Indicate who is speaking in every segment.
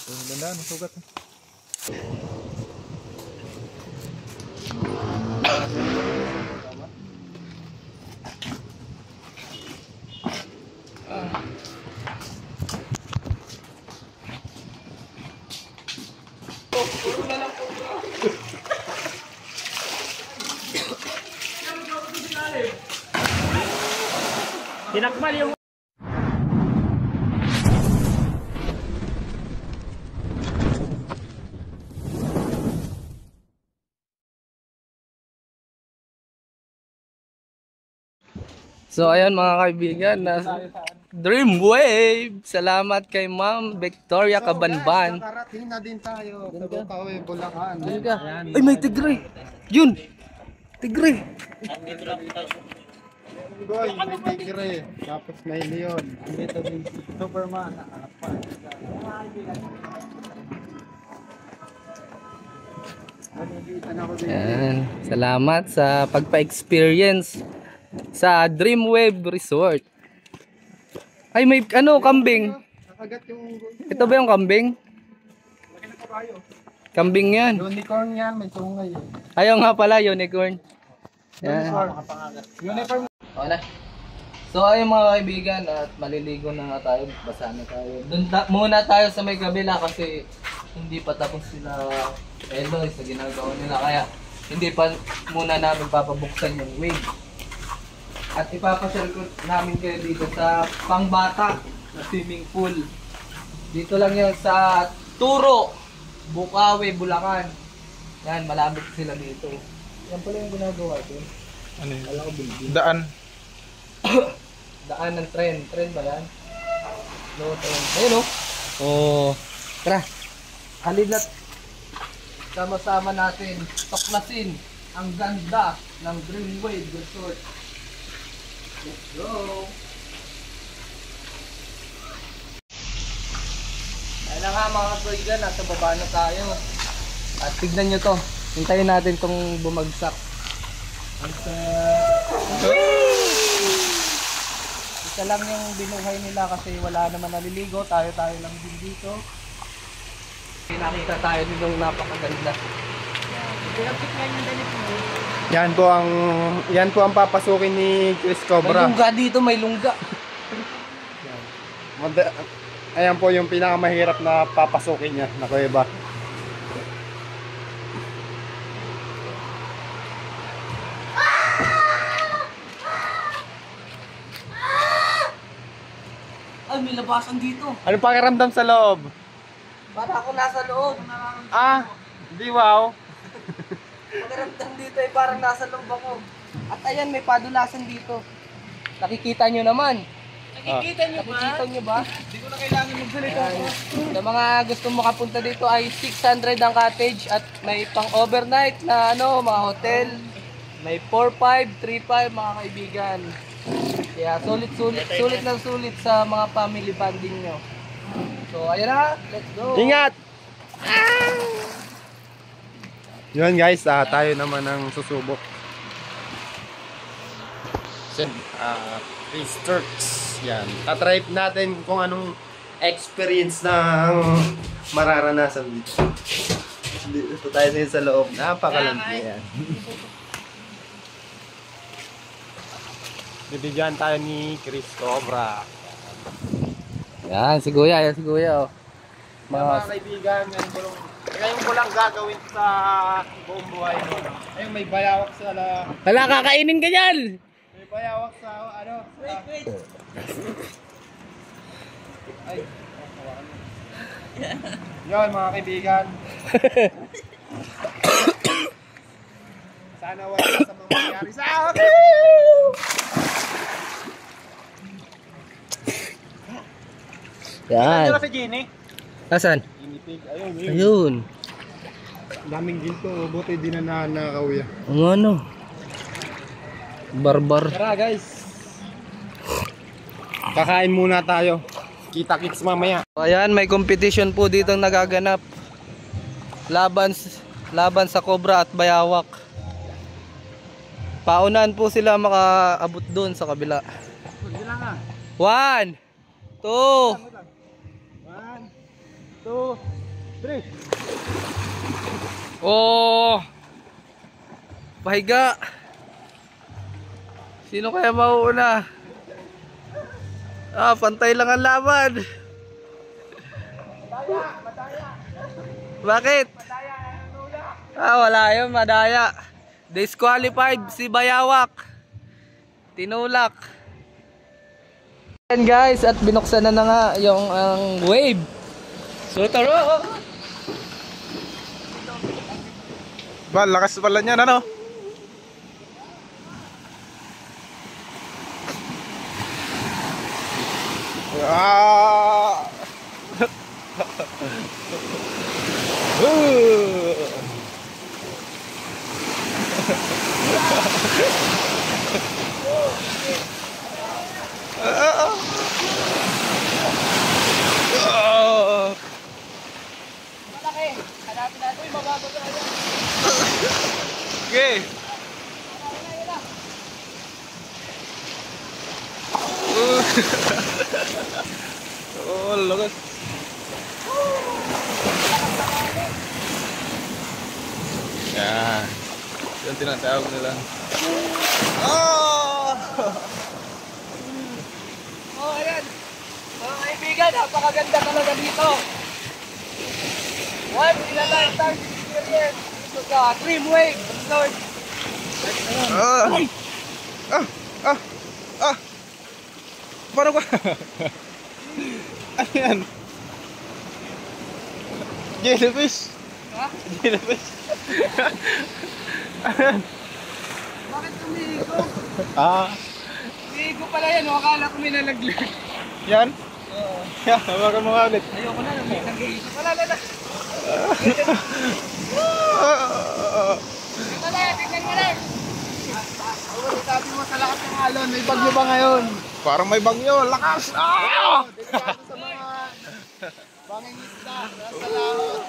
Speaker 1: Ganda, nasugat.
Speaker 2: Tinakmal yung
Speaker 3: So ayun mga kaibigan, na Dream Wave. Salamat kay Ma'am Victoria Cabanban.
Speaker 1: Nakarating na din tayo sa Bukawi, Bulacan.
Speaker 3: Ay, may tigre. Yun. Tigre.
Speaker 1: Goy, may tigre. Tapos may leon. Andito din si Superman.
Speaker 3: Yan. Salamat sa pagpa-experience sa Dream Wave Resort. Ay, may ano, kambing.
Speaker 1: Nakagat yung...
Speaker 3: Ito ba yung kambing? Kambing yan.
Speaker 1: Unicorn yan, may tungay.
Speaker 3: Ayaw nga pala, unicorn. Yan.
Speaker 1: Unicorn.
Speaker 3: Okay na. So ayun mga kaibigan, at maliligo na nga tayo, basa na tayo. Muna tayo sa may kabila kasi hindi pa tapos sila Eloy sa ginagawa nila. Kaya hindi pa muna namin papabuksan yung wave. At ipapasyal ko namin kayo dito sa pangbata na swimming pool. Dito lang yan sa Turo, Bukawi, Bulacan. Yan, malapit sila dito. Yan pala yung ginagawa ito.
Speaker 1: Ano yun? Daan.
Speaker 3: Daan ng tren. Tren ba yan? No, tren. Ayun o. Oh. Tara. Halina't sama-sama natin tuklasin ang ganda ng Dream Wave Resort. Let's go! Ayun na nga mga kaibigan, nasa baba na tayo. At tignan nyo to. Hintayin natin tong bumagsak. At isa lang yung binuhay nila kasi wala naman naliligo. Tayo lang din dito. Nakita tayo nitong napakaganda.
Speaker 1: Yan po ang papasukin ni Chris
Speaker 3: May
Speaker 1: Cobra.
Speaker 3: lungga dito, may lungga.
Speaker 1: Ayan po yung pinakamahirap na papasukin niya na kuweba.
Speaker 3: Ay, may labasan dito.
Speaker 1: Anong pakiramdam sa loob?
Speaker 3: Para ako nasa loob.
Speaker 1: Di wow.
Speaker 3: Pakiramdam dito ay parang nasa loob ako. At ayan, may padulasan dito. Nakikita nyo naman. Nakikita nyo ba? Hindi ko na kailangan magsalita. Sa mga gusto makapunta dito ay 600 ang cottage at may pang overnight na ano, mga hotel. May 4-5, 3-5 mga kaibigan. Kaya sulit sa mga family bonding nyo. So ayan na, let's go.
Speaker 1: Ingat! Yun guys, tayo naman ang susubok. Chris Turks. Yan. Tatry natin kung anong experience na mararanasan dito. Dito tayo sa loob. Napakalandi yan. Bibigyan tayo ni Chris Cobra.
Speaker 3: Yan, si Kuya, oh.
Speaker 1: Mga kaibigan, ngayon ko lang gagawin sa buong buhay mo. Ayun, may bayawak sa
Speaker 3: Wala, kakainin ka dyan!
Speaker 1: may bayawak sa ano? Wait. Ay, yun mga kaibigan. Sana wala sa mga mangyari sa akin.
Speaker 3: Yan.
Speaker 1: Ano si Jenny?
Speaker 3: Nasaan?
Speaker 1: Inipig. Ayun.
Speaker 3: Ayun.
Speaker 1: Daming ginto. Buti di na nanakaw yan.
Speaker 3: Ang ano? Barbar.
Speaker 1: Tara guys. Kakain muna tayo. Kita-kits mamaya.
Speaker 3: Ayan, may competition po dito nagaganap. Laban sa Cobra at Bayawak. Paunahan po sila makaabot doon sa kabila. 1, 2.
Speaker 1: 1, 2, 3.
Speaker 3: Oh! Pahiga! Sino kaya mauuna? Ah, pantay lang ang laban. Bakit? Ah, wala yun, madaya. Disqualified si Bayawak. Tinulak. Ayan guys, at binuksan na nga yung ang wave. So taro.
Speaker 1: Ba, lakas pala niyan, ano? Ah!
Speaker 3: Malaki. Hanapin natin yung mababago na yan.
Speaker 1: Okay. Oh, lakas. Yan. Yan tinatawag nila. Oh!
Speaker 3: Oh, ayan. Mga kaibigan, napakaganda talaga dito. Once in a lifetime experience dito sa Dreamwave Resort.
Speaker 1: Ah! Ah! Ah! Ah! Paano ba? Ano yan? Jellyfish?
Speaker 3: Ha?
Speaker 1: Jellyfish?
Speaker 3: Bakit tumigo?
Speaker 1: Ah!
Speaker 3: Tumigo pala yan, o akala ko may nalaglag.
Speaker 1: Yan?
Speaker 3: Oo.
Speaker 1: Yan, hawakan mo nga ulit.
Speaker 3: Ayoko na, may nag-iisip. Wala, wala. Wala, tingnan mo lang. Sabi mo sa lakas ng alon, may bagyo ba ngayon?
Speaker 1: Parang may bagyo, lakas! Ah!
Speaker 3: Delikado sa mga mangingisda, nasa laot.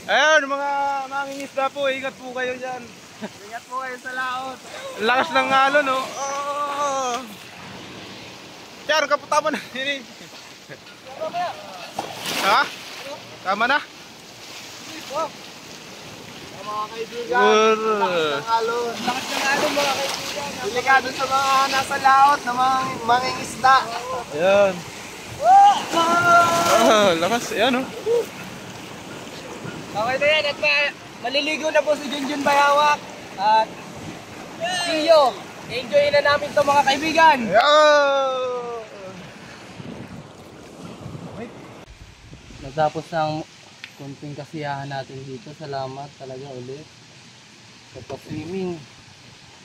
Speaker 1: Ayun, mga mangingisda po, ingat po kayo dyan.
Speaker 3: Ingat po kayo sa laot.
Speaker 1: Lakas ng alon, no? Oh! Char, kaputama na. Ini. Ha? Tama na?
Speaker 3: Mga kaibigan, lakas ng alon. Lakas ng alon mga kaibigan. Delikado sa mga nasa laot na mga mangingisda.
Speaker 1: Ayan. Ah, lakas. Ayan, oh.
Speaker 3: Okay na yan at maliligo na po si Junjun Bayawak. At see you. Enjoy na namin to mga kaibigan.
Speaker 1: Ayan.
Speaker 3: Natapos ng kunting kasiyahan natin dito. Salamat talaga ulit sa pa-swimming.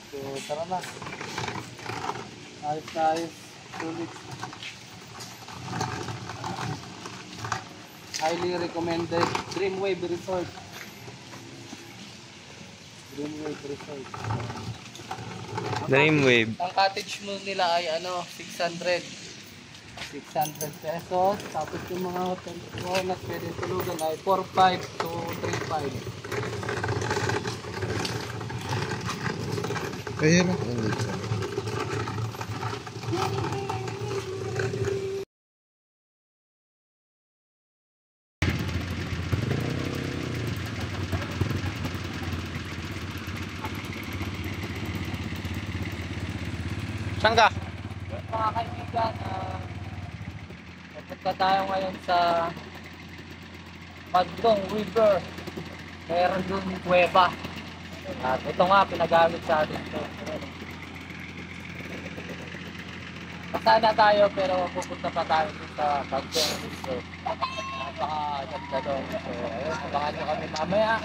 Speaker 3: So tara na. Ayos na ayos. Sulit. Highly recommended. Dreamwave Resort. Dreamwave Resort.
Speaker 1: Dreamwave.
Speaker 3: Ang cottage mo nila ay ano, 600 pesos. Tapos yung mga hotel mo na pwede tulugan ay 4,500 to 3,500.
Speaker 1: Ayan. Saan ka?
Speaker 3: Mga kaibigan, pupunta tayo ngayon sa Magdong River. Meron dun kuweba. At ito nga, pinagamit sa atin ito. Pasana tayo pero pupunta pa tayo dun sa Magdong River. Napakaganda doon. So, ayun, abangan nyo kami mamaya.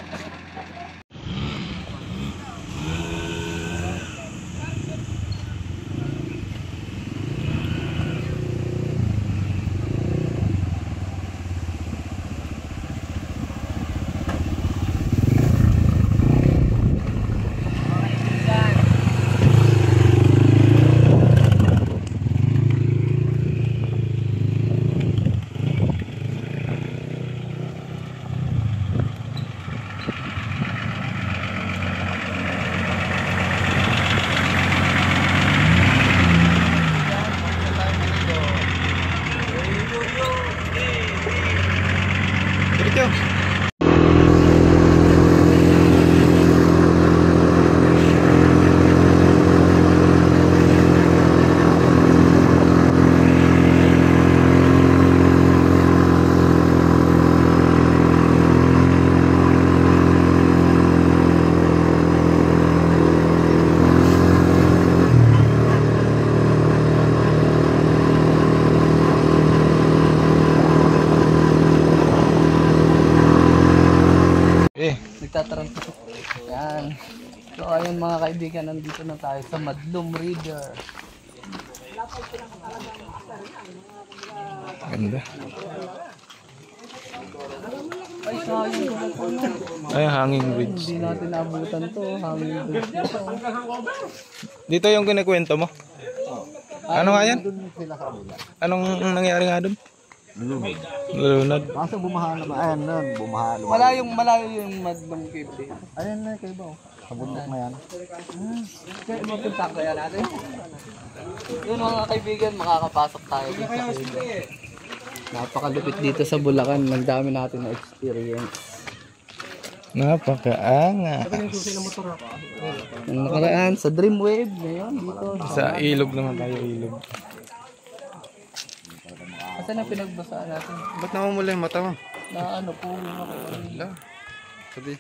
Speaker 3: nagtatransfer. Yan. So ayun mga kaibigan, nandito na tayo sa Madlum River.
Speaker 2: Ganda.
Speaker 3: Ay, sayang ko na.
Speaker 2: Ay, hanging bridge.
Speaker 3: Hindi natin naabutan to. Hanging bridge na to.
Speaker 2: Dito yung kinikwento mo? Ano nga yan? Anong nangyari nga doon? Lunod.
Speaker 1: Kaso bumaha naman. Ayan na, bumaha.
Speaker 3: Malayo yung Madlum Cave dito.
Speaker 1: Ayan na, kayo ba? Sa bundok na yan.
Speaker 3: Kaya mapunta kaya natin. Yun mga kaibigan, makakapasok tayo dito sa cave. Napakalupit dito sa Bulacan. Nagdami natin na experience.
Speaker 2: Napakaanga.
Speaker 3: Yung nakaraan sa Dreamwave ngayon dito.
Speaker 2: Sa ilog naman tayo, ilog.
Speaker 3: Kasi na pinagbasaan natin.
Speaker 1: Ba't namumula yung mata mo?
Speaker 3: Na ano po ako.
Speaker 1: Wala. Sabi.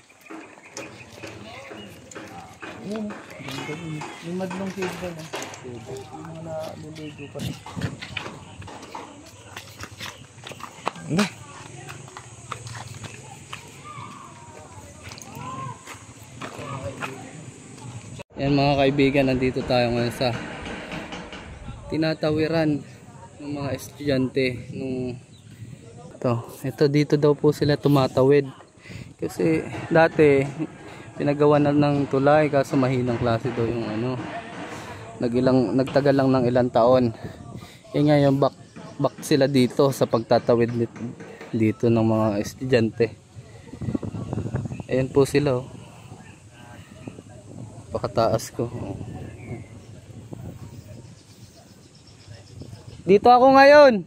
Speaker 3: Yun. Ganda din. Yung Madlum Cave ba na? Yung mga naliligo pa rin.
Speaker 2: Ano?
Speaker 3: Yan mga kaibigan, nandito tayo ngayon sa tinatawiran ng mga estudyante nung ito dito daw po sila tumatawid kasi dati pinagawa na ng tulay kaso mahinang klase daw yung ano, nagtagal lang ng ilang taon. Ngayon back sila dito sa pagtatawid dito ng mga estudyante. Ayan po sila, oh. Pakataas ko. Dito ako ngayon.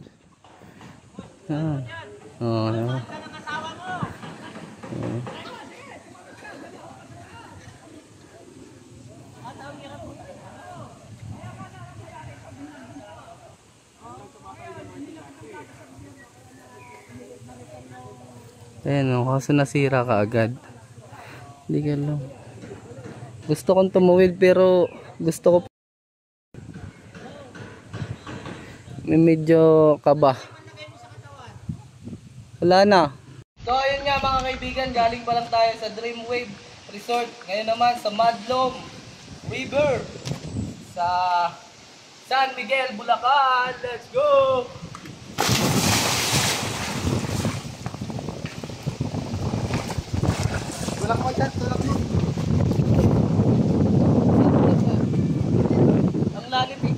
Speaker 3: Ayan, kaso nasira ka agad. Hindi ka lang. Gusto kong tumawid pero gusto ko medyo kaba. Wala na. So ayun nga mga kaibigan, galing pa lang tayo sa Dreamwave Resort. Ngayon naman sa Madlum River sa San Miguel, Bulacan. Let's go!
Speaker 1: Tulak mo dyan, tulak mo.
Speaker 3: Ang lalim eh.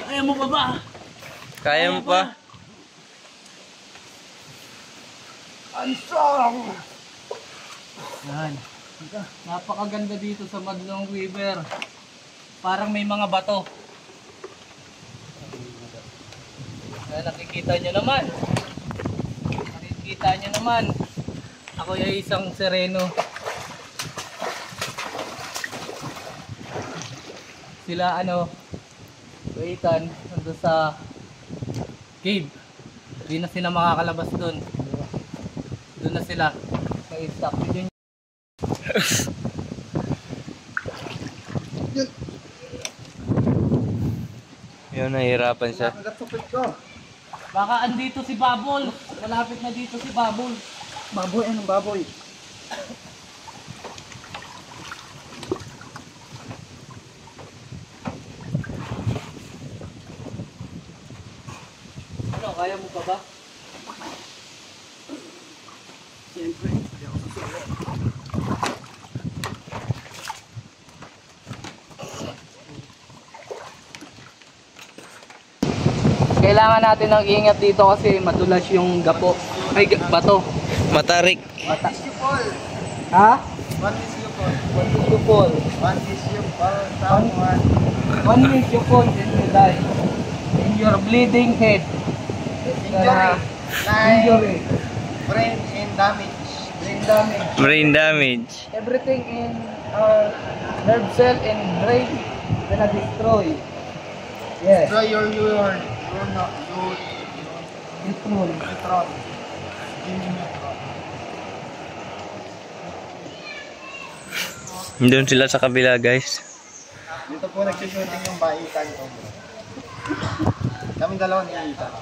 Speaker 3: Kaya mo pa ba?
Speaker 2: Kaya mo pa?
Speaker 3: I'm strong! Yan. Napakaganda dito sa Madlum River. Parang may mga bato. Kaya nakikita nyo naman. Nakikita nyo naman. Ako ay isang sereno. Sila waitan nandun sa cave. Hindi na sila makakalabas dun. Doon na sila. Nag-stop.
Speaker 2: Yun, nahihirapan siya.
Speaker 3: Baka andito si Babol. Malapit na dito si Babol.
Speaker 1: Baboy, anong baboy?
Speaker 3: Ano, kaya mo pa ba?
Speaker 1: Siyempre, hindi ako susulo.
Speaker 3: Kailangan natin ng ingat dito kasi madulas yung gapo. Ay, bato.
Speaker 2: Matarik.
Speaker 3: Ha?
Speaker 1: One is you fall.
Speaker 3: What did you fall?
Speaker 1: One is you fall. Someone.
Speaker 3: One means you fall and you die. And you're bleeding head.
Speaker 1: Injury.
Speaker 3: Injury.
Speaker 1: Brain and damage.
Speaker 3: Brain damage.
Speaker 2: Brain damage.
Speaker 3: Everything in our nerve cell and brain gonna destroy. Yes.
Speaker 1: Destroy your
Speaker 3: Neutron.
Speaker 1: neutron.
Speaker 2: Doon sila sa kabila, guys.
Speaker 1: Dito po nagsushooting yung baitan ko. Kaming dalawang baitan.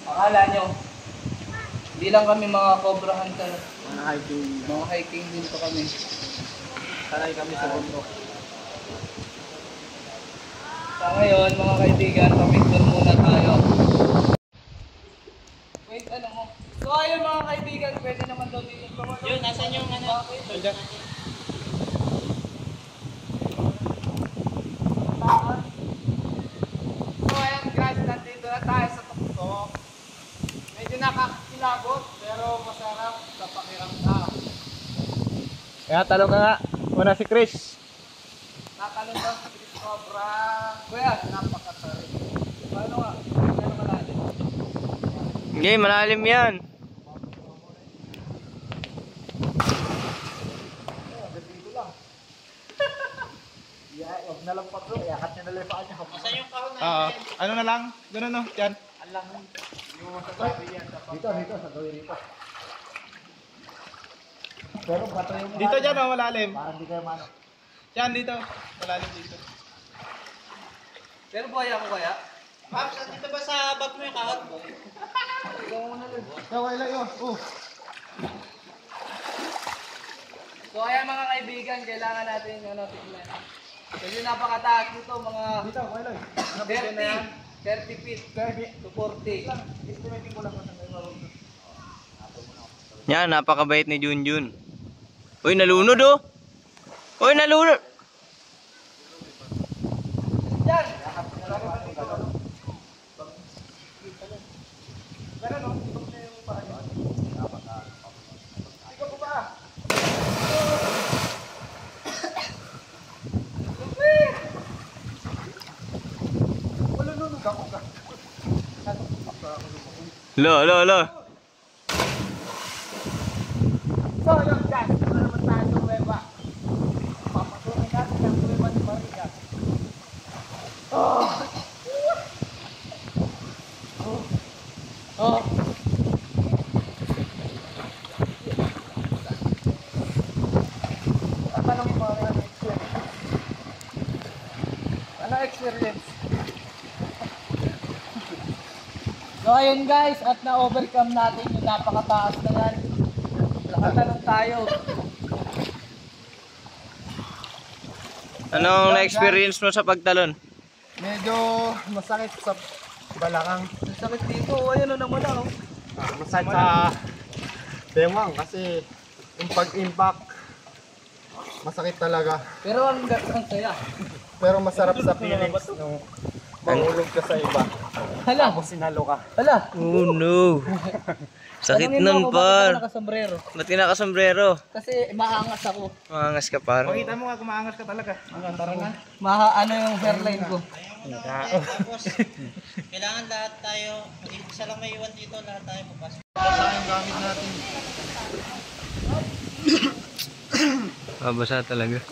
Speaker 3: Akala nyo, hindi lang kami mga cobra hunter.
Speaker 1: Mga hiking.
Speaker 3: Mga hiking din pa kami.
Speaker 1: Sanay kami sa bundok.
Speaker 3: Sa ngayon, mga kaibigan, pamigtor muna tayo. Wait, ano mo? So ayun mga kaibigan, pwede naman daw dito. Yun, nasan yung ano?
Speaker 1: Diyan.
Speaker 3: So ayun guys, nandito na tayo sa tuktok. Medyo nakakilabot, pero masarap sa pakiramdam.
Speaker 1: Kaya tanong ka nga. Muna si Chris.
Speaker 3: Nakalong ba sa Chris Cobra? Kuya, napakasarap. Paano nga? Paano malalim?
Speaker 2: Hindi, malalim yan.
Speaker 1: Huwag na lang patro. Iakat niya na lang yung paa niya.
Speaker 3: Saan yung kahon na?
Speaker 1: Ano na lang? Ganun no? Yan. Dito, sa gawin rito. Pero bato yung malalim. Dito dyan malalim. Parang di kayo mano. Yan dito. Malalim dito.
Speaker 3: Pero buhaya ko kaya?
Speaker 4: Ma'am, dito ba sa bag mo yung kahon?
Speaker 1: Kaway lang yun.
Speaker 3: So ayan mga kaibigan, kailangan natin yung tignan. Kasi napakataas nito mga
Speaker 1: Dito, kaway lang.
Speaker 3: 30 feet to 40.
Speaker 1: Estimating ko lang kung saan kayo marunod.
Speaker 2: Yan, napakabait ni Junjun. Uy, nalunod oh. Uy, nalunod.
Speaker 3: Yan!
Speaker 2: Lo.
Speaker 3: So yun guys, ito naman tayo sa Nueva. Papatuloy natin ang Nueva ni Maria. Tanong mo ano experience? Ano experience? So ayun guys, at na-overcome natin yung napakataas na yan. Nakatalon tayo.
Speaker 2: Anong na-experience mo sa pagtalon?
Speaker 1: Medyo masakit sa balakang.
Speaker 3: Ang sakit dito, ayun o naman ako.
Speaker 1: Masakit sa bewang kasi yung pag-impact masakit talaga.
Speaker 3: Pero ang saya.
Speaker 1: Pero masarap sa feelings nung mahulog ka sa iba.
Speaker 3: Hala,
Speaker 1: Tapos sinalo ka.
Speaker 3: hala.
Speaker 2: Oh no. Sakit
Speaker 3: Tanungin mo
Speaker 2: nun
Speaker 3: ako, bakit ako
Speaker 2: par.
Speaker 3: nakasombrero?
Speaker 2: Ba't kinakasombrero?
Speaker 3: Kasi maangas ako.
Speaker 2: Mangas ka par.
Speaker 1: Pakita mo nga kung maangas ka talaga. Tara nga.
Speaker 3: Ano yung hairline ko?
Speaker 4: Tapos, kailangan lahat tayo, isa lang may iwan dito, lahat tayo papasok.
Speaker 1: Saan yung gamit natin?
Speaker 2: Mabasa talaga.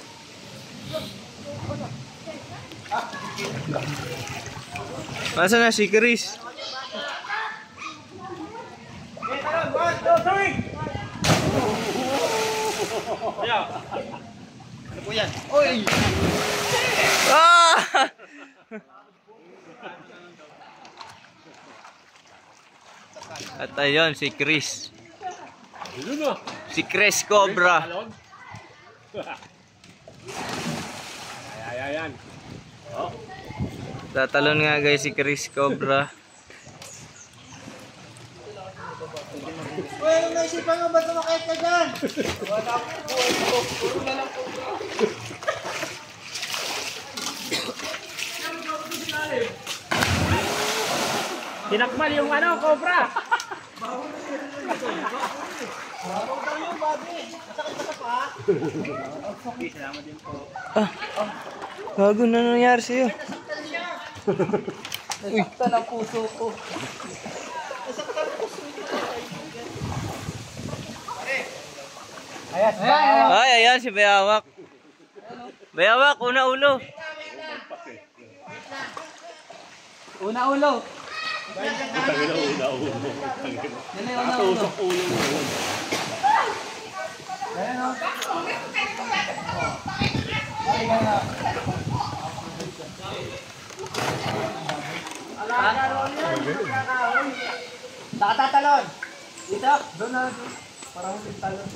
Speaker 2: Masa na si Chris?
Speaker 1: Ano po yan?
Speaker 3: Uy!
Speaker 2: Ah! At ayun, si Chris. Si Chris Cobra.
Speaker 5: Ayan.
Speaker 2: Tatalon nga guys si Chris Cobra.
Speaker 4: Uy, anong naisipan mo ba sumakit ka dyan?
Speaker 3: Wala akong buhay ko. Puro na lang po.
Speaker 5: Tinakmal yung ano, cobra.
Speaker 2: Bago na nangyari sa'yo.
Speaker 3: Nasaktan ang puso ko. Ayan.
Speaker 2: Ay, ayan si Bayawak. Bayawak, una ulo.
Speaker 3: Una ulo. Yan na yung una. Ayan o. Ay, nga.
Speaker 5: Nakatatalon.
Speaker 3: Dito. Doon na. Parang huling talon.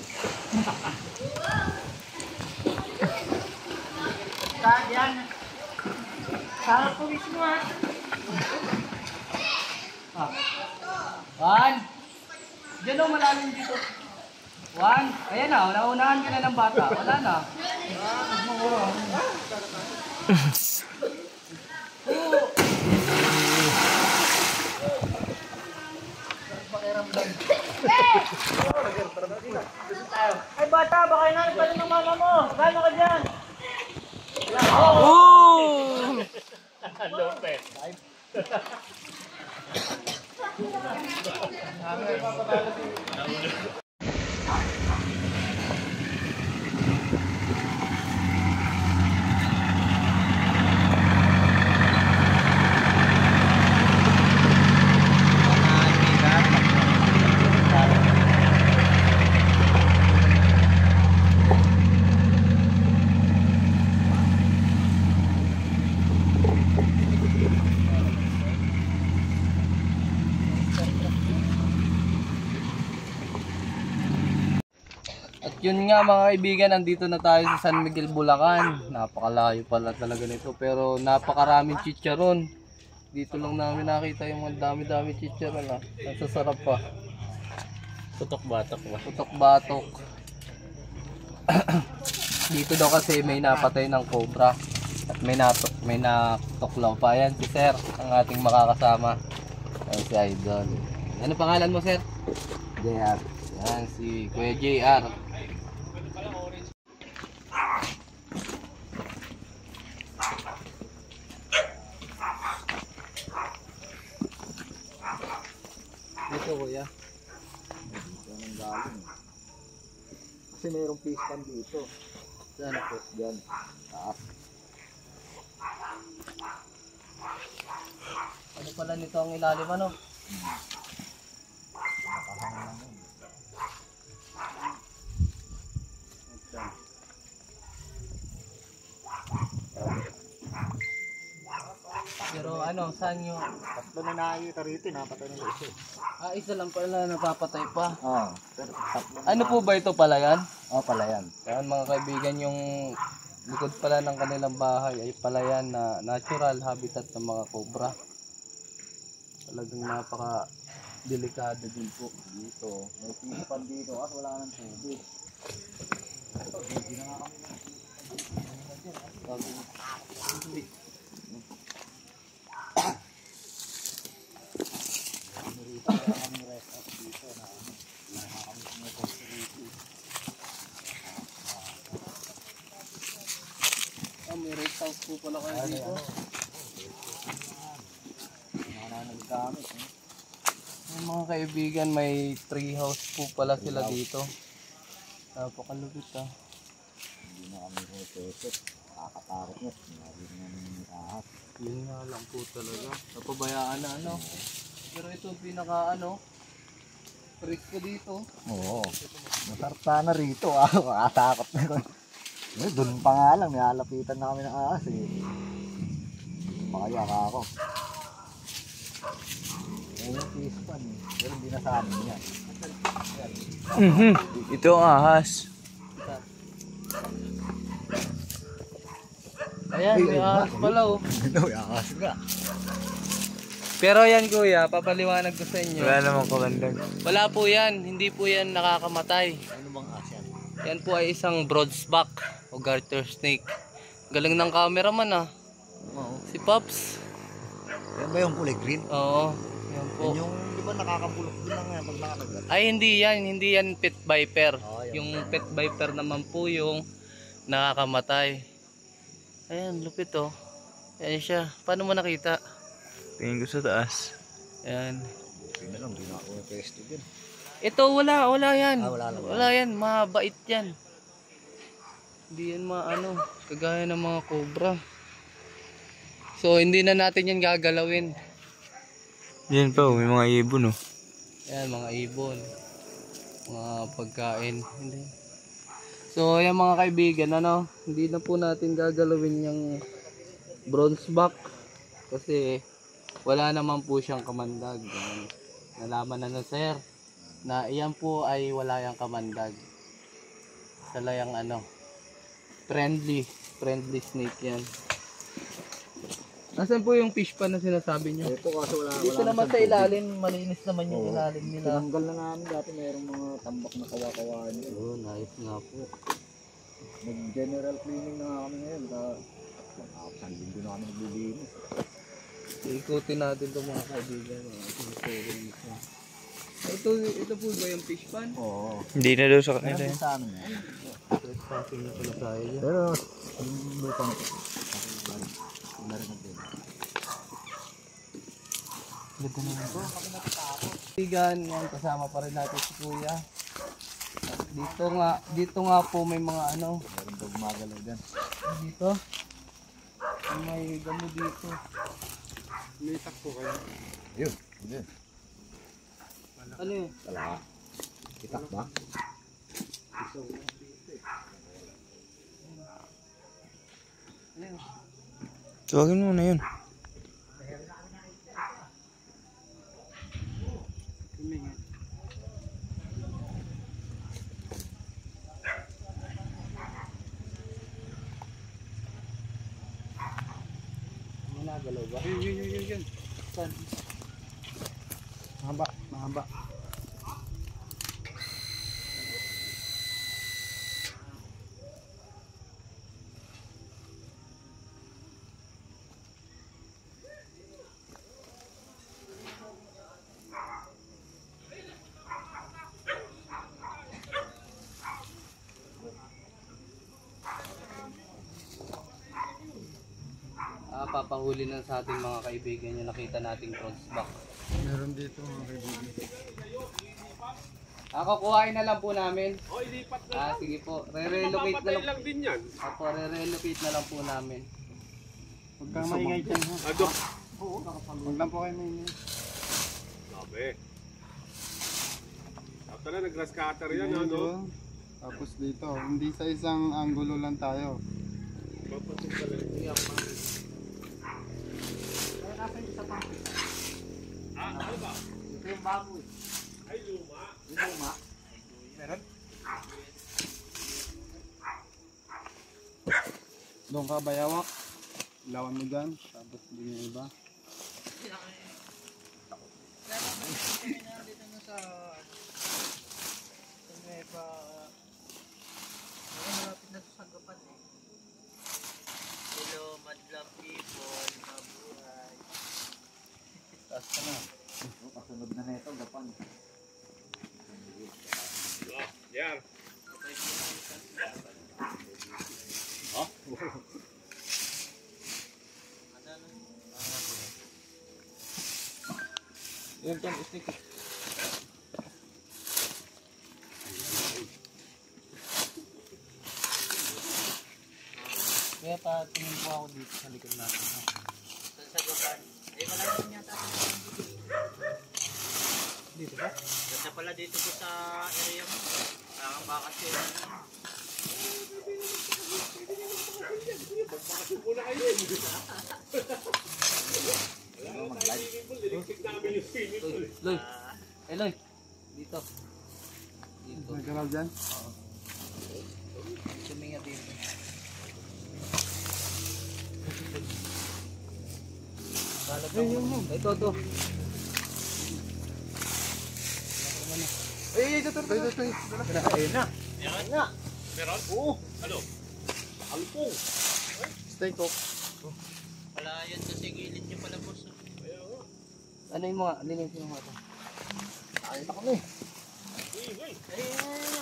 Speaker 5: Saan yan? Saan po mismo ha?
Speaker 3: One. Diyan o, malalim dito. One. Ayan na, naunahan ka na ng bata. Wala na.
Speaker 5: Ay bata, baka inaanap pa rin ng mama mo. Gano'n ka dyan?
Speaker 2: Oh!
Speaker 3: At yun nga mga kaibigan, nandito na tayo sa San Miguel, Bulacan. Napakalayo pala talaga nito, pero napakaraming chicharon. Dito lang namin nakita yung mga dami-dami chicharon ah. Ang sasarap pa.
Speaker 2: Tutok-batok ba?
Speaker 3: Putok-batok. Dito daw kasi may napatay ng cobra. At may natuklaw pa. Yan si Sir, ang ating makakasama. Yan si Idol. Ano pangalan mo, Sir? JR. Yan si Kuya JR. Dito kuya.
Speaker 1: Dito nang galing. Kasi mayroong fish pan dito.
Speaker 3: Saan po?
Speaker 1: Diyan. Taas.
Speaker 3: Ano pala nito ang ilalim ano? Pero ano, saan yung...
Speaker 1: Tatlo na nakikita rito, napatay ng isa.
Speaker 3: Ah, isa lang pala napapatay pa.
Speaker 1: Oo. Pero tatlo.
Speaker 3: Ano po ba ito pala yan?
Speaker 1: Oo, pala yan.
Speaker 3: Yan mga kaibigan, yung likod pala ng kanilang bahay ay palayan na natural habitat ng mga cobra. Talagang napaka delikado din po.
Speaker 1: Dito. May fish pan dito. At wala nang tubig. Hindi na nga kami
Speaker 3: May rest house po pala kayo dito.
Speaker 1: nanagamit.
Speaker 3: Yung mga kaibigan, may tree house po pala sila dito. Napakalupit ah.
Speaker 1: Hindi na kami rotetot. Nakakatakot nyo. Hindi namin ahas.
Speaker 3: Yun nga lang po talaga. Napabayaan na ano. Pero ito pinaka ano, presko dito.
Speaker 1: Oo. Masarap sana rito. Makatakot na ko. Doon pa nga lang. Nalapitan na kami ng ahas eh. Makaya ka ako. Yung fish pan eh. Pero hindi na sa amin yan.
Speaker 2: Ito ang ahas.
Speaker 3: Ayan, may ahas pala oh.
Speaker 1: Ito, ahas nga.
Speaker 3: Pero yan kuya, papaliwanag ko sa inyo.
Speaker 2: Wala namang kamandag.
Speaker 3: Wala po yan, hindi po yan nakakamatay.
Speaker 1: Ano bang ahas yan?
Speaker 3: Yan po ay isang broadsback o garter snake. Galing ng cameraman ah.
Speaker 1: Oo.
Speaker 3: Si Pops.
Speaker 1: Yan ba yung kulay green?
Speaker 3: Oo, yan po.
Speaker 1: Yan yung, di ba nakakapulok din lang yan pag nakakagat?
Speaker 3: Ay hindi yan pet viper.
Speaker 1: Oo, yan.
Speaker 3: Yung pet viper naman po yung nakakamatay. Ayan, lupit oh. Ayan siya. Paano mo nakita?
Speaker 2: Tingin ko sa taas.
Speaker 3: Ayan.
Speaker 1: Hindi na lang, hindi na ako pwesto din.
Speaker 3: Ito wala yan.
Speaker 1: Ah, wala lang.
Speaker 3: Wala yan, mabait yan. Hindi yan maano, kagaya ng mga cobra. So hindi na natin yan gagalawin.
Speaker 2: Yan pa, may mga ibon oh.
Speaker 3: Ayan, mga ibon. Mga pagkain. Hindi. So, ayan mga kaibigan, ano, hindi na po natin gagalawin yung bronze back kasi wala naman po siyang kamandag. Ayan. Nalaman na ng sir na iyan po ay wala yung kamandag. Salayang ano, friendly snake yan. Nasaan po yung fish pan na sinasabi niyo?
Speaker 5: Ito kasi
Speaker 3: Dito naman sa ilalim, malinis naman yung ilalim nila.
Speaker 5: Tinanggal na namin dati mayroong mga tambak na kawa-kawaan.
Speaker 3: Oh, nice nga po.
Speaker 5: Nag-general cleaning na nga kami ngayon. Isang linggo na kami naglilinis.
Speaker 3: Ikutin natin itong mga kaibigan. Ito po ba yung fish pan?
Speaker 5: Oo.
Speaker 2: Hindi na daw sa kanila
Speaker 5: Meron
Speaker 2: yan.
Speaker 5: din sa amin yan.
Speaker 3: Trespassing na pala tayo dyan.
Speaker 5: Pero yung lupang narinig din.
Speaker 3: Ganda naman po. Kaibigan, yan kasama pa rin natin si Kuya. Dito nga po may mga ano.
Speaker 5: Meron daw gumagalaw dyan.
Speaker 3: Dito. May damo dito.
Speaker 1: May takpo kayo.
Speaker 5: Yun. Yun.
Speaker 3: Ano yun?
Speaker 5: Talaga. Itak ba?
Speaker 3: Ano yun?
Speaker 2: Tawagin mo na yun.
Speaker 3: Nagalaw ba?
Speaker 1: Yun.
Speaker 3: Saan?
Speaker 1: Mahaba.
Speaker 3: Papahuli na sa ating mga kaibigan yung nakita nating bronze back.
Speaker 1: Meron dito mga kaibigan.
Speaker 3: Ako, kuhain na lang po namin. O, ilipat na lang. Sige po. Re-relocate na lang din yan. Ako, re-relocate na lang po namin.
Speaker 1: Huwag kang maingay dyan ha. Huwag lang po kayo maingay.
Speaker 6: Sabi. After na, nag-grass cutter yan, ano?
Speaker 1: Tapos dito, hindi sa isang anggulo lang tayo. Doon ka bayawak. Lawan mo dyan. Tapos hindi yung iba.
Speaker 4: Hello, madlang people, mabuhay.
Speaker 3: Taas ka na.
Speaker 5: Kasunod na neto, gapan.
Speaker 6: Yan.
Speaker 3: Yan, stick. Kaya pa tingin po ako dito sa likod natin.
Speaker 4: Sa gapan. Wala naman yata.
Speaker 3: Dito ba?
Speaker 4: Ganda pala dito po sa area mo. Parang bakasyon.
Speaker 3: Loy. Loy. Dito. Dito.
Speaker 1: Nagkaraw dyan?
Speaker 3: Tuminga dito. Ito.
Speaker 1: Ito. Ayun na.
Speaker 6: Meron? Oo. Ano? Alpong.
Speaker 1: Steak ko.
Speaker 4: Wala yan sa gilid nyo pala boss.
Speaker 3: Ano yung mga linisin mo ito?
Speaker 1: Ayun na kami.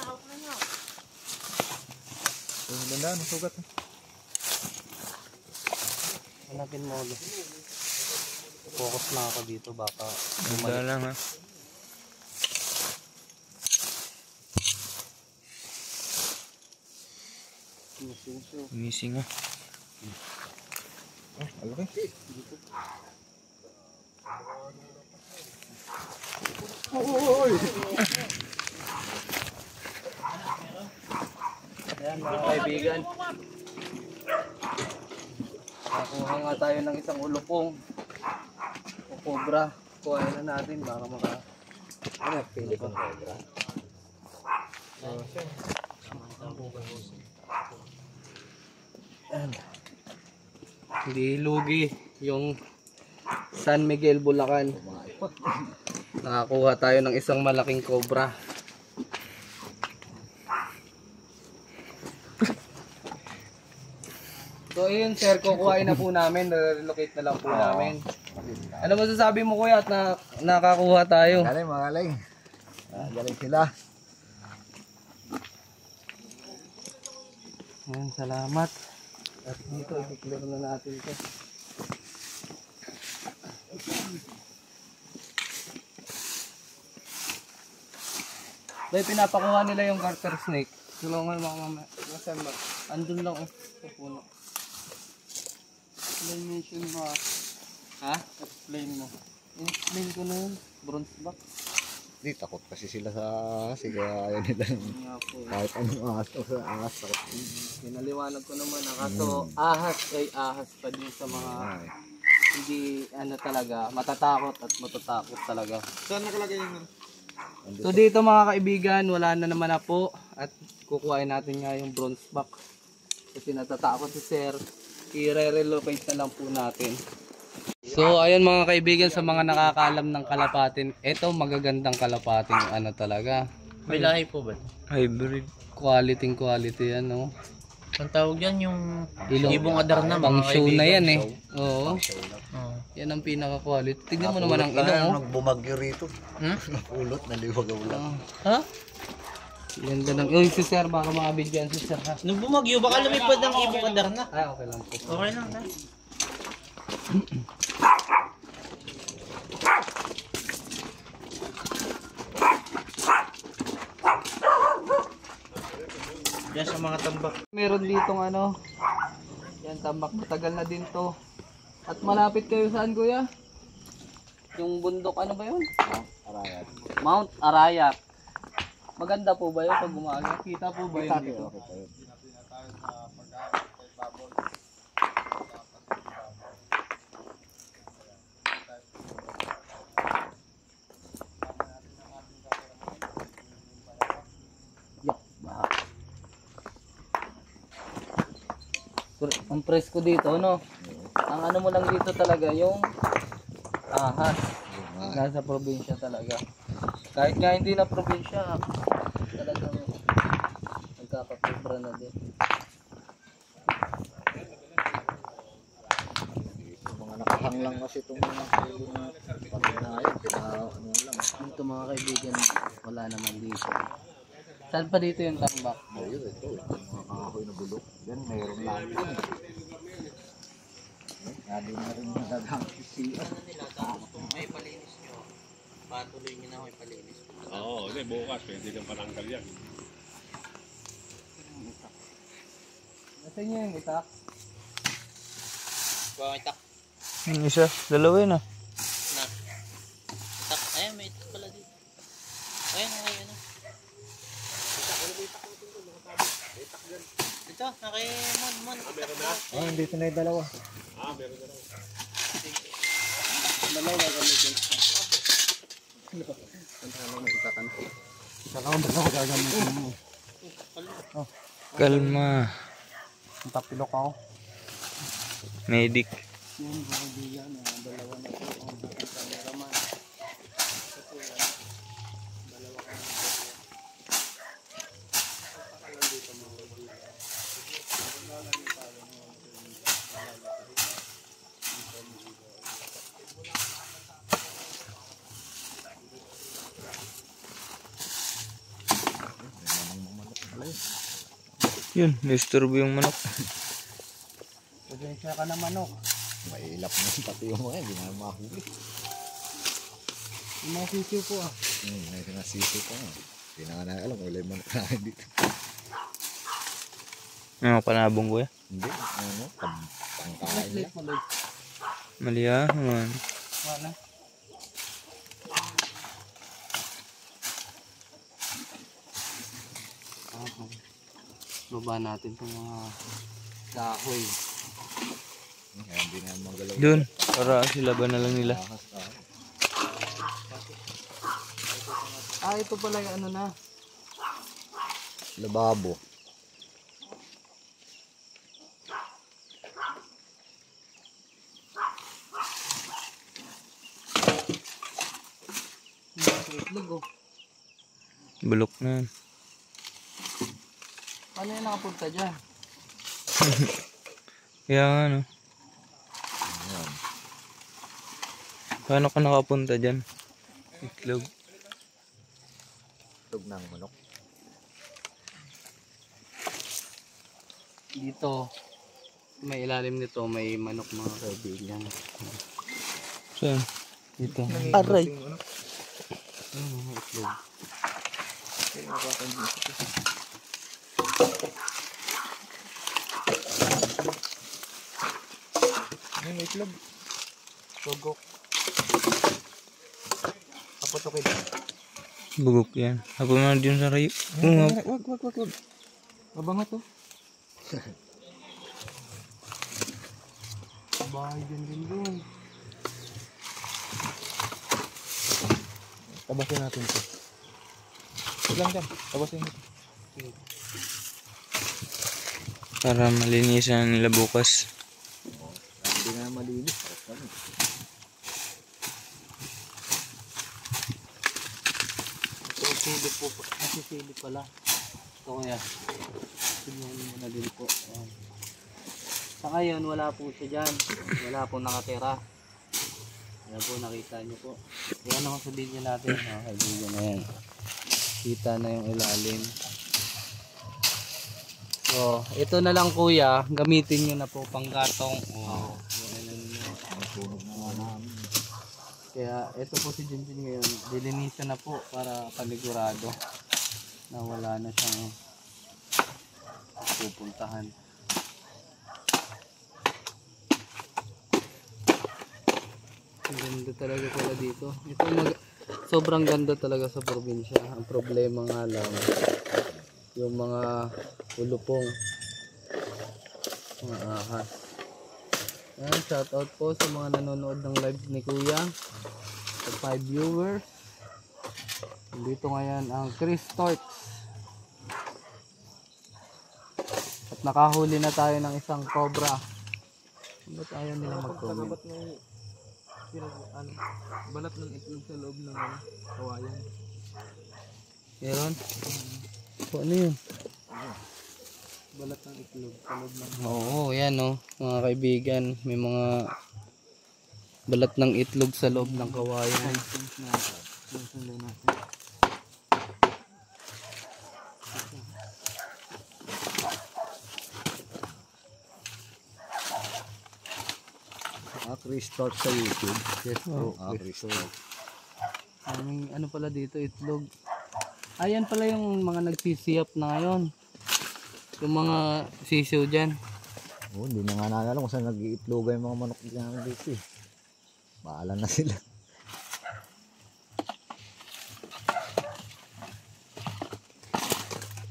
Speaker 4: Out na nyo.
Speaker 1: Ganda, nasugat.
Speaker 3: Hanapin mo ulo. Focus na ako dito baka
Speaker 2: Ganda lang ha. Missing ha.
Speaker 1: Alaki.
Speaker 3: Ayan mga kaibigan. Nakuha nga tayo ng isang ulupong o cobra. Kuhain na natin baka maka... Ano, pili ko na cobra. Ayan. Hindi lugi yung San Miguel, Bulacan. Nakakuha tayo ng isang malaking cobra. So ayun sir, kukuhain na po namin, relocate na lang po namin. Ano masasabi mo kuya at nakakuha tayo?
Speaker 5: Magaling. Galing sila.
Speaker 3: Ayan, salamat. At dito, i-clear na natin ito. Dahil pinapakuha nila yung garter snake. Tulungan mga mamaya. Nasaan ba? Andun lang oh. Sa puno. Mention mo ah. Ha? Explain mo. Explain ko na yun. Bronze back.
Speaker 5: Hindi, takot kasi sila sa ahas. Kaya ayaw nila
Speaker 3: Nga po.
Speaker 5: kahit anong ahas o sa ahas. Takot.
Speaker 3: Pinaliwanag ko naman. Kaso ahas ay ahas pa din sa mga
Speaker 5: Ay.
Speaker 3: hindi ano talaga. Matatakot at matatakot talaga.
Speaker 6: Saan nakalagay yung
Speaker 3: So dito mga kaibigan, wala na naman na po. At kukuhain natin nga yung bronze back. Kasi natatakot si sir. I-relocate na lang po natin. So ayun mga kaibigan, sa mga nakakaalam ng kalapatin, ito magagandang kalapatin ano talaga.
Speaker 4: May lahi po ba?
Speaker 2: Hybrid.
Speaker 3: Quality ano.
Speaker 4: Ang tawag yan yung
Speaker 3: Ilong
Speaker 4: ibong adar na
Speaker 3: pang
Speaker 4: mga
Speaker 3: show na
Speaker 4: kaibigan.
Speaker 3: yan eh. Oo.
Speaker 4: Oo.
Speaker 3: Yan ang pinaka quality. Tignan mo naman ang ilong oh.
Speaker 5: Nagbumagyo rito.
Speaker 4: Hmm?
Speaker 5: Napulot, naliwag-awag.
Speaker 3: Ha? Ganda ng... Uy, si sir, baka makabidyan si sir ha.
Speaker 4: Nung bumagyo, baka lumipad ng ibong adar na.
Speaker 3: Ay, okay lang po.
Speaker 4: Okay lang ha. Yan sa mga tambak.
Speaker 3: Meron ditong ano. Yan, tambak. Matagal na din to. At malapit kayo saan, kuya? Yung bundok, ano ba yun?
Speaker 5: Arayat.
Speaker 3: Mount Arayat. Maganda po ba yun pag umaga? Kita po ba yun dito?
Speaker 5: Okay tayo.
Speaker 3: Ang presko dito, no? Ang ano mo lang dito talaga, yung ahas. Nasa probinsya talaga. Kahit nga hindi na probinsya, talagang nagkakakubra na din.
Speaker 5: Mga nakahang lang kasi itong mga pagkinayan. Ano lang.
Speaker 3: Ito mga kaibigan, wala naman dito. Saan pa dito yung tambak?
Speaker 5: Ayun, ito. Mga kahoy na bulok. Yan, mayroon lang yun. Lalo na rin nagagamit siya.
Speaker 4: May palinis nyo. Patuloy nyo na ako ipalinis.
Speaker 6: Oo, hindi, bukas. Pwede kang pananggal yan.
Speaker 3: Nasa inyo yung itak?
Speaker 4: Itak.
Speaker 2: Yung isa, dalawa yun ah.
Speaker 4: Na. Itak. Ayan, may itak pala dito. Ayan, ayan. Ito, nakimon.
Speaker 6: Meron na?
Speaker 5: Oh, dito na yung dalawa.
Speaker 6: Meron na lang.
Speaker 3: Dalawa gagamitin.
Speaker 5: Isa lang dalawa gagamitin mo.
Speaker 2: Kalma.
Speaker 3: Ang tapilok ako.
Speaker 2: Medic.
Speaker 3: Yung mga kaibigan, dalawa na po ang cameraman.
Speaker 2: Yun, disturbo yung manok.
Speaker 3: Pasensya ka na manok.
Speaker 5: Mailap na pati yung mga, hindi na mahuli.
Speaker 3: Yung mga sisiw po ah.
Speaker 5: May sinasisi pa nga. Hindi na nga na alam, wala yung manok namin dito.
Speaker 2: Ano, panabong ko ya?
Speaker 5: Hindi, ano, pangkain
Speaker 3: Slate
Speaker 5: lang.
Speaker 3: mo Lloyd.
Speaker 2: Mali ah, man.
Speaker 3: Wala. Baba natin itong mga kahoy.
Speaker 5: Kaya hindi na magalaw.
Speaker 2: Doon, para silaban na lang nila.
Speaker 3: Ito pala yung ano na.
Speaker 5: Lababo.
Speaker 3: Itlog oh.
Speaker 2: Bulok na yan.
Speaker 3: Paano yung nakapunta dyan?
Speaker 2: Kaya nga no. Paano ka nakapunta dyan? Itlog.
Speaker 5: Tug ng manok.
Speaker 3: Dito, may ilalim nito, may manok mga kaibigan.
Speaker 2: Saan?
Speaker 3: Dito.
Speaker 2: Aray!
Speaker 3: Mga itlog.
Speaker 5: Yung itlog.
Speaker 3: Tugok. Kaputokin.
Speaker 2: Bugok yan. Ako nga din sa rayo.
Speaker 5: Wag.
Speaker 3: Mabango to. Bahay din.
Speaker 5: Tabasin natin ito. Ilang dyan. Tabasin natin.
Speaker 2: Para malinisan nila bukas.
Speaker 5: Hindi na malinis.
Speaker 3: Nasisili po. Nasisili pala. Ito kaya. Tignan mo na din po. Ayan. Sa ngayon, wala po siya dyan. Wala po nakatira. Ayan po, nakita nyo po. Ayan ako sa video natin. Kaibigan na yan. Kita na yung ilalim. So, ito na lang kuya. Gamitin nyo na po pang gatong. Kaya ito po si Jinjin ngayon. Dilinisan na po para panigurado na wala na siyang pupuntahan. Ang ganda talaga pala dito. Sobrang ganda talaga sa probinsya. Ang problema nga lang yung mga ulupong, mga ahas. Ayan, shout out po sa mga nanonood ng live ni Kuya. Sa 5 viewers. Dito ngayon ang Chris Torts. At nakahuli na tayo ng isang cobra. Ba't ayaw nila mag-comment?
Speaker 7: Balat ng itlog sa loob ng kawayan.
Speaker 3: Meron? O, ano yun?
Speaker 7: Balat ng itlog sa loob ng
Speaker 3: Oo, yan o. Mga kaibigan, may mga balat ng itlog sa loob ng kawayan.
Speaker 7: sunday natin.
Speaker 5: Chris Talk sa YouTube.
Speaker 3: Yes po.
Speaker 5: Chris Talk.
Speaker 3: Aming ano pala dito, itlog. Ayan pala yung mga nagsisiyap na ngayon. Yung mga sisiw dyan.
Speaker 5: Oh, hindi na nga naalala kung saan nag-iitloga yung mga manok dyan dito eh. Bahala na sila.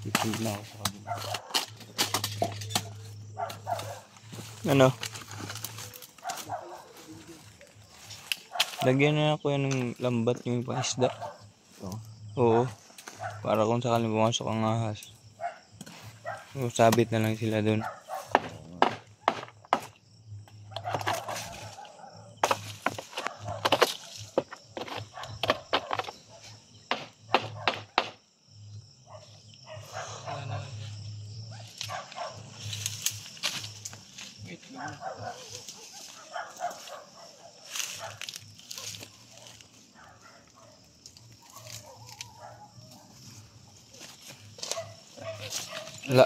Speaker 3: Itlog na ako sa kabila.
Speaker 2: Ano? Lagyan na ako yan ng lambat yung paisda.
Speaker 5: Ito.
Speaker 2: Oo. Para kung sakaling pumasok ang ahas. Sabit na lang sila dun. La.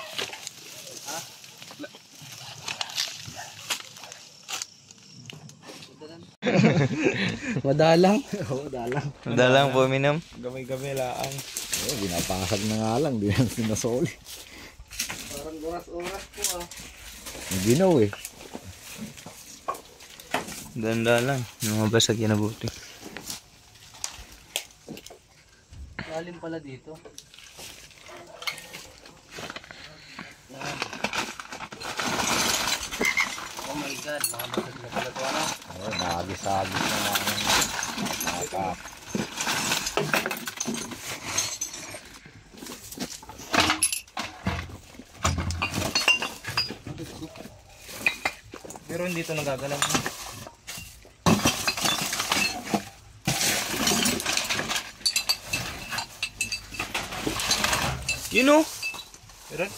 Speaker 3: Madalang.
Speaker 5: Oo, dalang.
Speaker 2: Madalang po minam.
Speaker 7: Gamay-gamay laang.
Speaker 5: Oo, binapasag na nga lang. Di na sinasoli.
Speaker 3: Parang oras-oras po ah.
Speaker 5: Ang ginaw eh.
Speaker 2: Ganda lang. Yung mga basag yan na buti.
Speaker 3: Lalim pala dito. Lad, mga basag na pala ito ano.
Speaker 5: Ayun, nagis-agis na nga ng baka.
Speaker 3: Pero hindi ito nagagalaw.
Speaker 2: Yun o.
Speaker 3: Meron?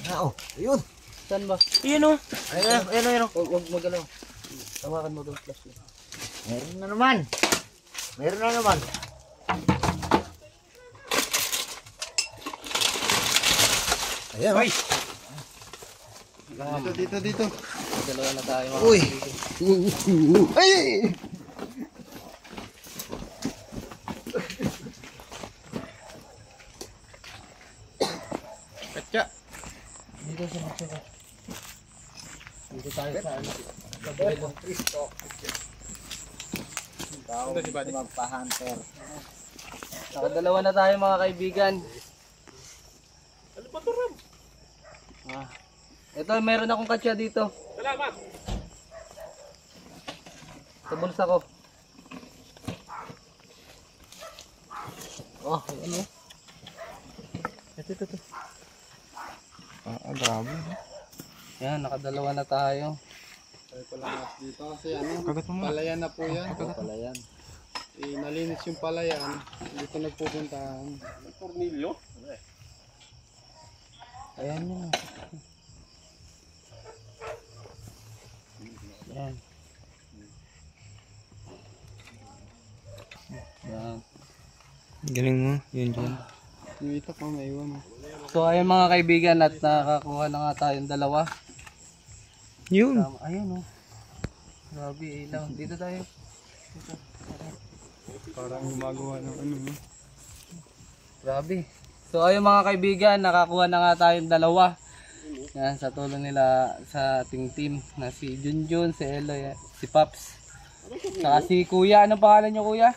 Speaker 5: Ah, oh, ayun.
Speaker 3: Saan ba?
Speaker 2: Yun o.
Speaker 5: Ayun.
Speaker 3: Huwag magalaw. Tawakan mo doon flash.
Speaker 5: Meron na naman. Meron na naman. Ayan. Ay.
Speaker 1: Dito.
Speaker 3: Dalawa na tayo mga
Speaker 5: Uy.
Speaker 3: kaibigan.
Speaker 5: Ay!
Speaker 1: Katya.
Speaker 3: Dito sa mga. Dito tayo sa ano. Sa Belo.
Speaker 5: Ikaw, magpa-hunter.
Speaker 3: Nakadalawa na tayo mga kaibigan.
Speaker 6: Ano ba ito, Ram?
Speaker 3: Ito, meron akong katsa dito.
Speaker 6: Salamat.
Speaker 3: Sa bulsa ko. Oh, ano? Ito.
Speaker 2: Grabe.
Speaker 3: Yan, nakadalawa na tayo.
Speaker 7: Tayo pala mas dito kasi ano,
Speaker 2: Kagat mo.
Speaker 7: palayan na po yan.
Speaker 5: Palayan.
Speaker 7: Nalinis yung palayan. Dito nagpupuntahan.
Speaker 6: Tornilyo?
Speaker 3: Ayan yun. Yan. Yan.
Speaker 2: Galing mo. Yun dyan.
Speaker 7: Yung itak ko naiwan.
Speaker 3: So ayun mga kaibigan at nakakuha na nga tayong dalawa.
Speaker 2: Yun.
Speaker 3: Ayun oh. Grabe ilaw. Dito tayo.
Speaker 7: Parang gumagawa ng ano.
Speaker 3: Grabe. So ayun mga kaibigan, nakakuha na nga tayong dalawa. Yan, sa tulong nila sa ating team na si Junjun, si Eloy, si Paps. Saka si Kuya. Anong pangalan niyo Kuya?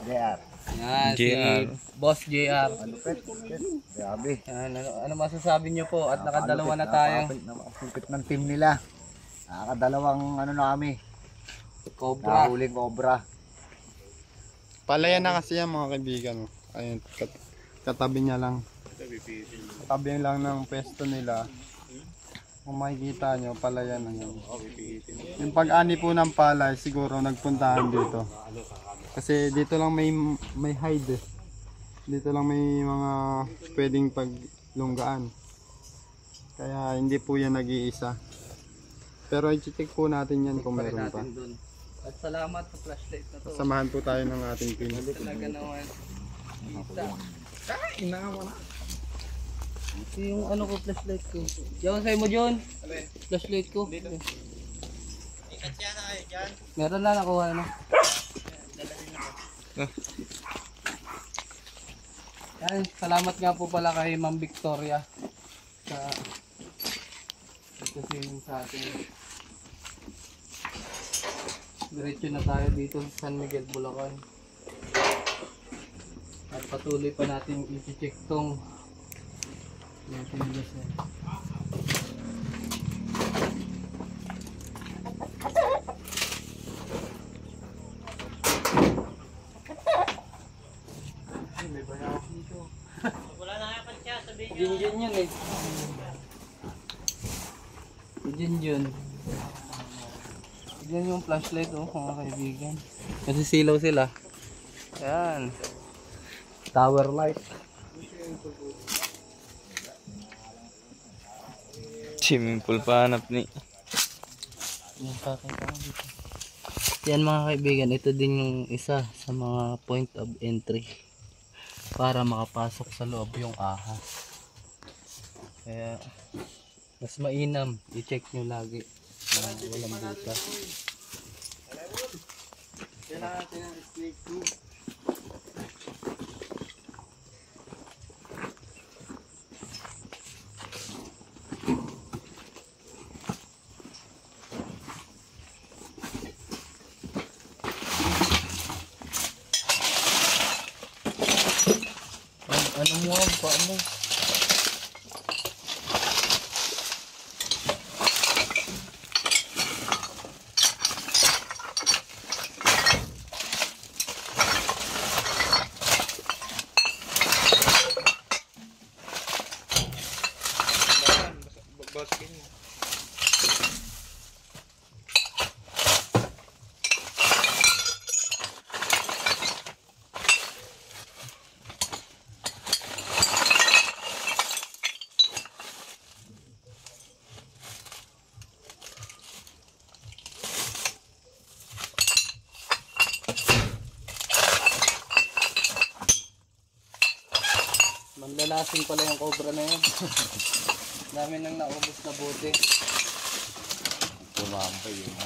Speaker 5: JR.
Speaker 3: Yan, si
Speaker 2: JR.
Speaker 3: Boss JR.
Speaker 5: Grabe.
Speaker 3: Yan, ano masasabi niyo po at nakadalawa na tayo.
Speaker 5: Napakapit ng team nila. Nakakadalawang ano na kami.
Speaker 3: Cobra.
Speaker 5: Nahuling cobra.
Speaker 7: Palayan na kasi yan mga kaibigan. Ayun, katabi niya lang. Katabi lang ng pwesto nila. Kung makikita nyo, palayan na yun. Yung pag-ani po ng palay, siguro nagpuntahan dito. Kasi dito lang may hide eh. Dito lang may mga pwedeng paglunggaan. Kaya hindi po yan nag-iisa. Pero i-check po natin yan kung meron pa.
Speaker 3: Natin dun. At salamat sa flashlight na to.
Speaker 7: Samahan po tayo ng ating team.
Speaker 3: Talaga naman. Kita.
Speaker 7: Inawa na.
Speaker 3: Ito yung ano ko, flashlight ko. Yawan sa'yo mo, John. Flashlight ko.
Speaker 4: Ikat siya na kayo dyan.
Speaker 3: Meron na nakuha na. Yan, salamat nga po pala kay Ma'am Victoria sa kasi sa atin. Diretso na tayo dito sa San Miguel, Bulacan. At patuloy pa natin i-check tong Natilas na. May bayawak dito.
Speaker 4: Wala na kayo katsa, sabihin nyo.
Speaker 3: Jinjin yun eh. Jinjin. Yan yung flashlight oh mga kaibigan. Kasi silaw sila. Ayan. Tower light.
Speaker 2: Swimming pool pa hanap ni.
Speaker 3: Yan pakita ko dito. Yan mga kaibigan, ito din yung isa sa mga point of entry para makapasok sa loob yung ahas. Kaya mas mainam i-check nyo lagi na walang butas.
Speaker 7: Kailangan natin ng snake too.
Speaker 3: Ano mo ang pa mo? Manlalasing pala yung cobra na yun. Dami nang naubos na bote.
Speaker 5: Tumambay yun.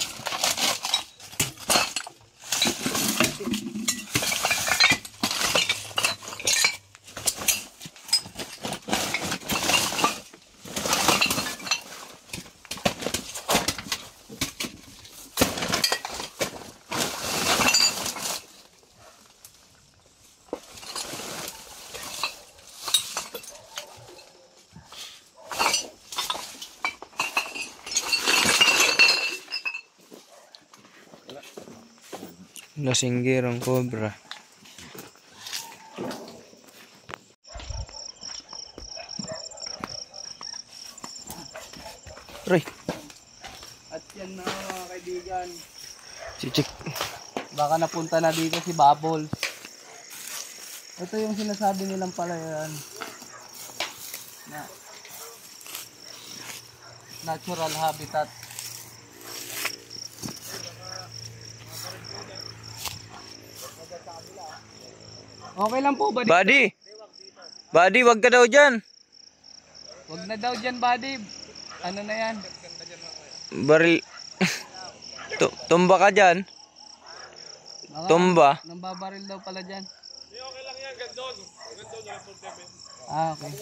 Speaker 2: Nasinggir ang cobra. Aray!
Speaker 3: At yan na mga kaibigan.
Speaker 2: Chichik.
Speaker 3: Baka napunta na dito si Bubbles. Ito yung sinasabi nilang palayan. Na natural habitat. Okay lang po, buddy.
Speaker 2: Buddy! Buddy, wag ka daw dyan.
Speaker 3: Wag na daw dyan, buddy. Ano na yan?
Speaker 2: Baril. Tumba ka dyan. Tumba.
Speaker 3: Nambabaril daw pala dyan.
Speaker 6: Okay lang yan, gandun. Gandun, walang problema.
Speaker 3: Ah, okay.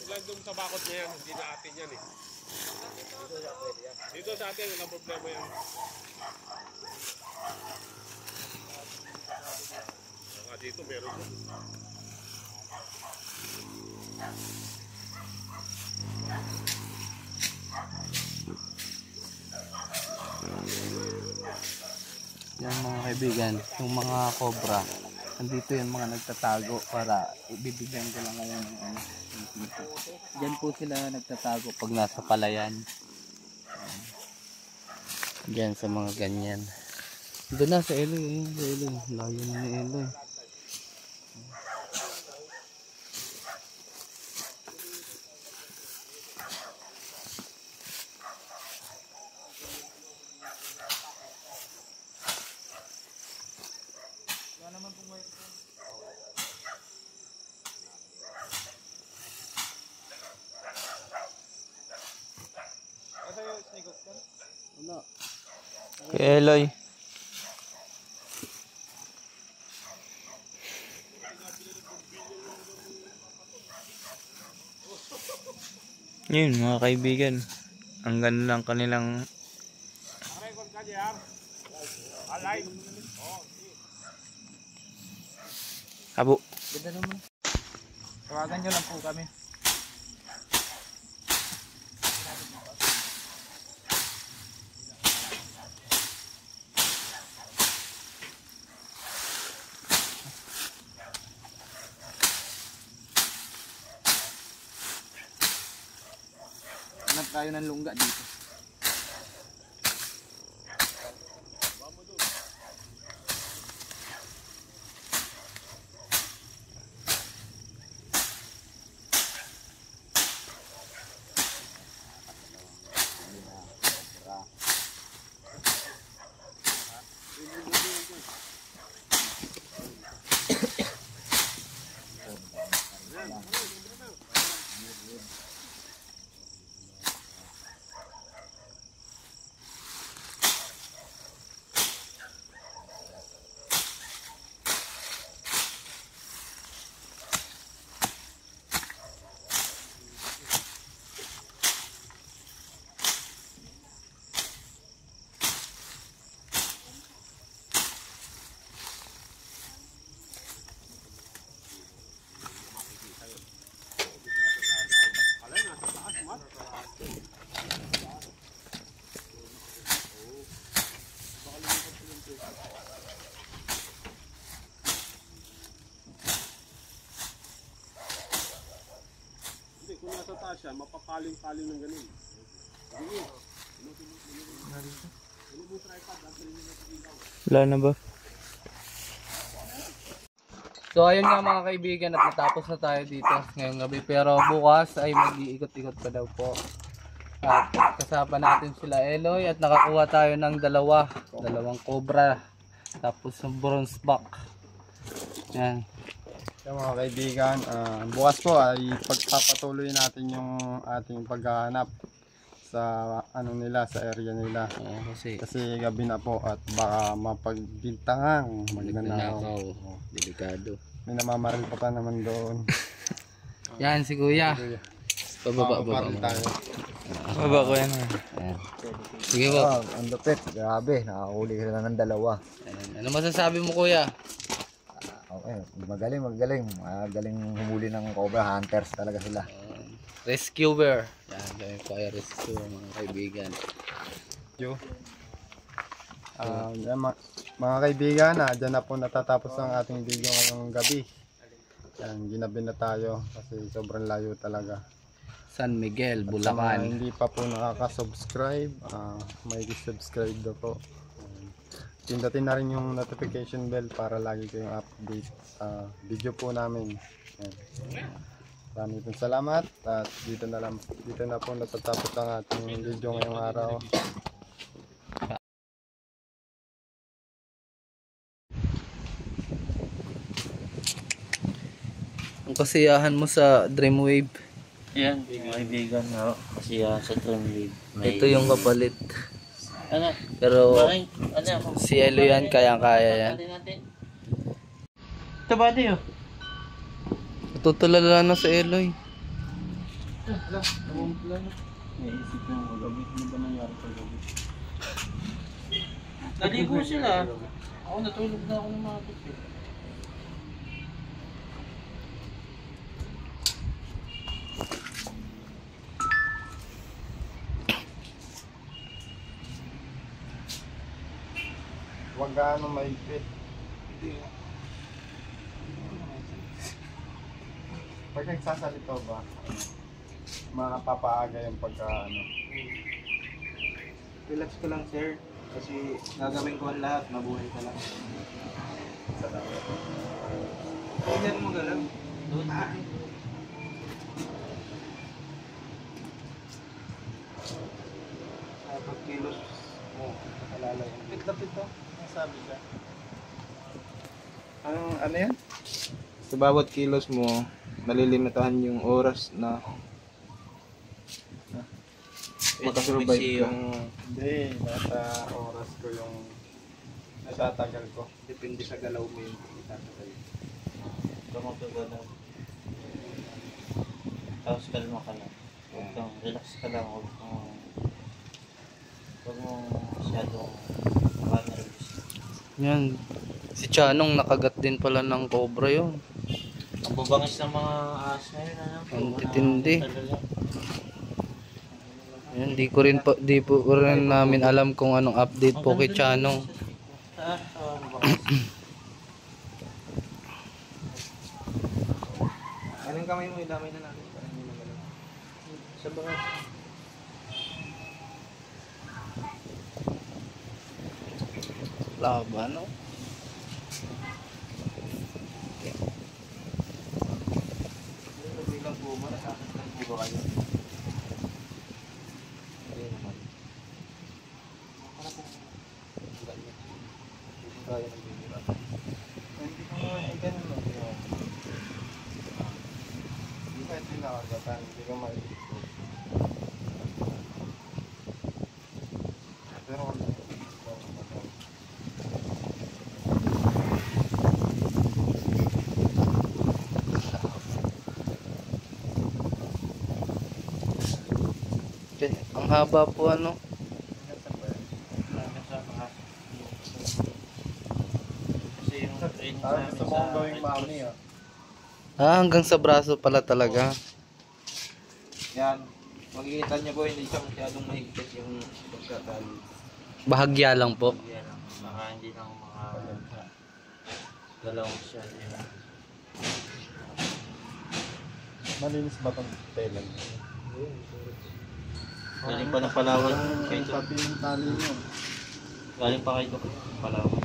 Speaker 6: Gandun sa bakod niya yan, hindi na atin yan eh. Dito sa atin, walang problema yan. Saka dito meron yan.
Speaker 3: Yan mga kaibigan, yung mga cobra, nandito yung mga nagtatago para ibibigyan ko lang ngayon ng ano. Diyan po sila nagtatago pag nasa palayan. Diyan sa mga ganyan. Doon na sa Eloy, sa Eloy. Layo na ni Eloy.
Speaker 2: Eloy. Yun mga kaibigan. Ang ganda lang kanilang habo.
Speaker 3: Ganda naman.
Speaker 4: Tawagan nyo lang po kami. Hanap tayo ng lungga dito.
Speaker 6: Hindi, kung nasa taas siya, mapapaling-paling ng ganun. Hindi.
Speaker 2: Wala na ba?
Speaker 3: So ayun nga mga kaibigan, at natapos na tayo dito ngayong gabi. Pero bukas ay mag-iikot-ikot pa daw po. At kasama natin sila Eloy at nakakuha tayo ng dalawang cobra. Tapos ng bronze buck. Yan.
Speaker 7: So mga kaibigan, bukas po ay pagpapatuloy natin yung ating paghahanap sa sa area nila. Kasi gabi na po at baka mapagbintangan, magnanakaw.
Speaker 3: Delikado.
Speaker 7: May namamaril pa naman doon.
Speaker 3: Yan si Kuya. Pababa
Speaker 7: tayo.
Speaker 2: Baba ko yan.
Speaker 3: Sige po.
Speaker 5: Ang lupit, grabe, nakahuli sila ng dalawa.
Speaker 3: Ano masasabi mo Kuya?
Speaker 5: Okay, magaling. Magaling humuli ng cobra, hunters talaga sila.
Speaker 3: Rescuer. Yan, kami po ay rescuer mga kaibigan.
Speaker 7: Mga kaibigan, dyan na po natatapos ang ating video ngayong gabi. Yan, ginabi na tayo kasi sobrang layo talaga.
Speaker 3: San Miguel,
Speaker 7: Sa mga
Speaker 3: Bulacan.
Speaker 7: hindi pa po nakaka-subscribe, may subscribe daw po. Pindutin na rin yung notification bell para lagi kayong update video po namin. Maraming salamat at dito na po natatapos ang ating video ngayong araw.
Speaker 3: Ang kasiyahan mo sa Dreamwave.
Speaker 4: Yan, mga kaibigan, no? Kasi sa Dreamwave.
Speaker 3: Ito yung kapalit.
Speaker 4: Ano?
Speaker 3: Pero
Speaker 4: Ano?
Speaker 3: si Elo yan, kaya yan.
Speaker 4: Ito ba di oh?
Speaker 3: Tutulala na si Eloy.
Speaker 7: Naisip yung gabi, ano ba nangyari sa gabi?
Speaker 4: Naligo sila. Ako natulog na ako ng mga tupi.
Speaker 7: Huwag gaano maigpit. Pag nagsasalito ba, mapapaaga yung
Speaker 8: Relax ko lang sir, kasi gagawin ko ang lahat, mabuhay ka lang.
Speaker 7: Salamat.
Speaker 8: Hindi mo magalaw. Pagkilos mo, nakalala yun.
Speaker 7: Lapit to, ang sabi siya.
Speaker 8: Ano yan? Sa bawat kilos mo, nalilimitahan yung oras na makasurvive ka.
Speaker 7: Hindi, nasa oras ko yung natatagal ko.
Speaker 8: Depende sa galaw mo yung itatagal.
Speaker 4: Gumagalaw. Tapos kalma ka lang. Huwag kang relax ka lang. Huwag mong masyadong nervous.
Speaker 3: Yan. Si Chanong nakagat din pala ng cobra yun.
Speaker 4: Ang bubangis ng mga ahas na yun, ano?
Speaker 3: Ang titindi. Yan, di po rin namin alam kung anong update po kay Chanong.
Speaker 8: Anong kamay mo, idamay na natin para hindi magalaw. Sa baka.
Speaker 3: Laban, no?
Speaker 8: Bilang po ba, nasasaktan po ba kayo? Hindi naman. Para po. Hindi kaya ng bibira.
Speaker 7: Hindi ko naman ay ganun lang. Hindi ka ito nakagatan, hindi ka maigpit. Pero
Speaker 3: Ang haba po ano.
Speaker 4: Kasi yung train namin
Speaker 7: gusto mong gawing mami
Speaker 3: Hanggang sa braso pala talaga.
Speaker 8: yan. Makikita niyo po, hindi siya masyadong mahigpit yung pagkatali.
Speaker 3: Bahagya lang po.
Speaker 4: Yan, baka hindi lang mga dalawang siya.
Speaker 7: Malinis ba itong tela?
Speaker 4: Galing pa ng Palawan.
Speaker 7: Pati yung tali mo.
Speaker 4: Galing pa kayo Palawan.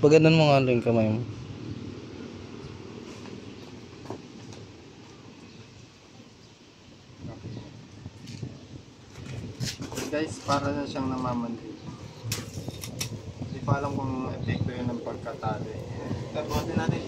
Speaker 3: Paganon mo nga lang yung kamay mo.
Speaker 7: Guys, para na siyang namamandig. Hindi pa alam kung epekto yun ng pagkatali.
Speaker 8: Tapusin natin.